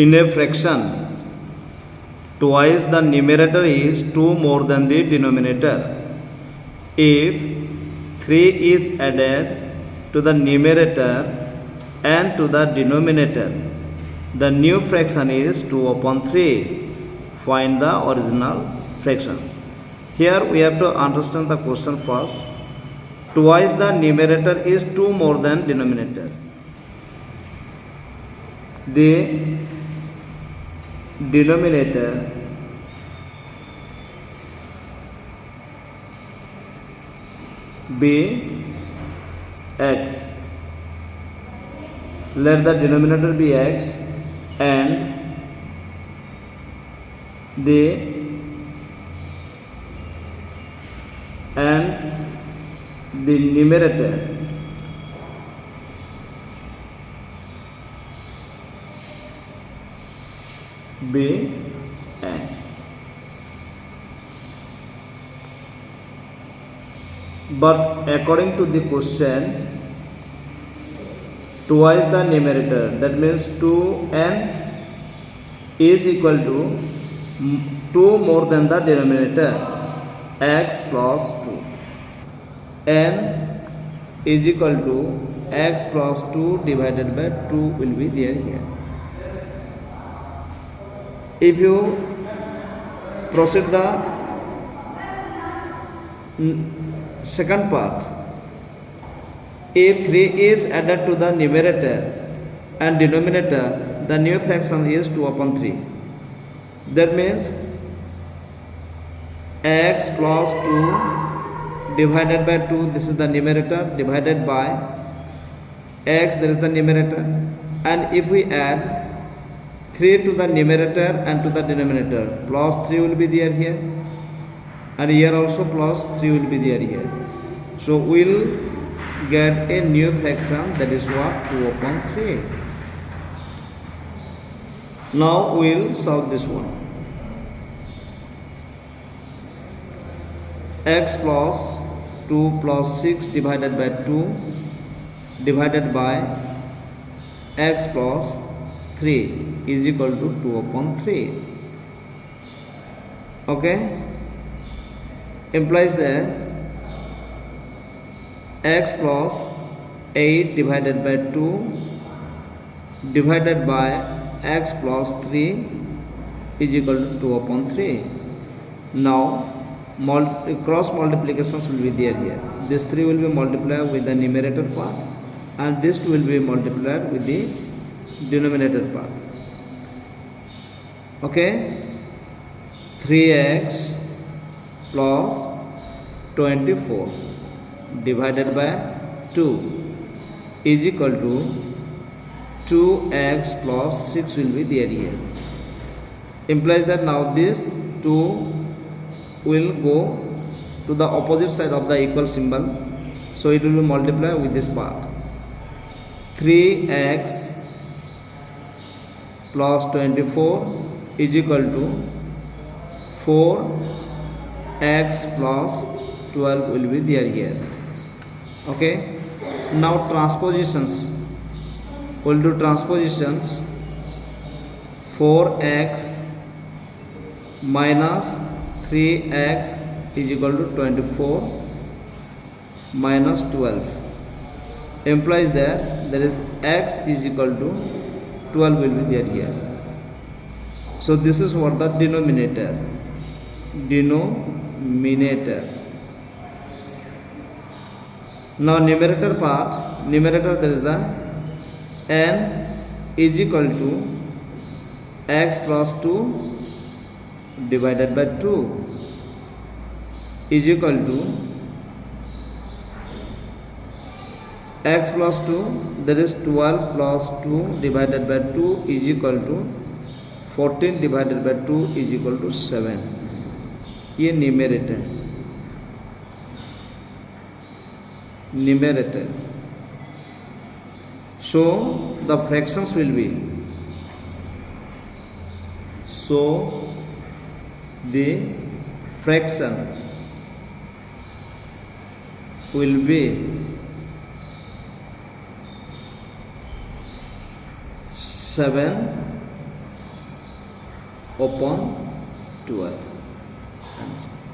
In a fraction, twice the numerator is 2 more than the denominator. If 3 is added to the numerator and to the denominator, the new fraction is 2 upon 3. Find the original fraction. Here we have to understand the question first. Twice the numerator is 2 more than denominator. The denominator be x. Let the denominator be x and the numerator be n. But according to the question, twice the numerator, that means 2n is equal to 2 more than the denominator, x plus 2. n is equal to x plus 2 divided by 2 will be there here. If you proceed the second part, if 3 is added to the numerator and denominator, the new fraction is 2 upon 3. That means x plus 2 divided by 2, this is the numerator, divided by x, there is the numerator, and if we add 3 to the numerator and to the denominator, plus 3 will be there here, and here also plus 3 will be there here. So we will get a new fraction, that is what, 2 upon 3. Now we will solve this one. X plus 2 plus 6 divided by 2 divided by x plus 3 is equal to 2 upon 3. Okay, implies that x plus 8 divided by 2 divided by x plus 3 is equal to 2 upon 3. Now cross multiplications will be there here. This 3 will be multiplied with the numerator part and this 2 will be multiplied with the denominator part. Okay, 3x plus 24 divided by 2 is equal to 2x plus 6 will be there here. Implies that now this 2 will go to the opposite side of the equal symbol, so it will be multiplied with this part. 3x plus 24 is equal to 4x plus 12 will be there here. Okay, now transpositions, we'll do transpositions. 4x minus 3x is equal to 24 minus 12, implies that there is x is equal to 12 will be there here. So this is what the denominator. Now numerator part, numerator there is the n is equal to x plus 2 divided by 2 is equal to x plus 2, that is 12 plus 2 divided by 2 is equal to 14 divided by 2 is equal to 7. ये numerator. So the fractions will be, so the fraction will be 7 upon 12. Answer.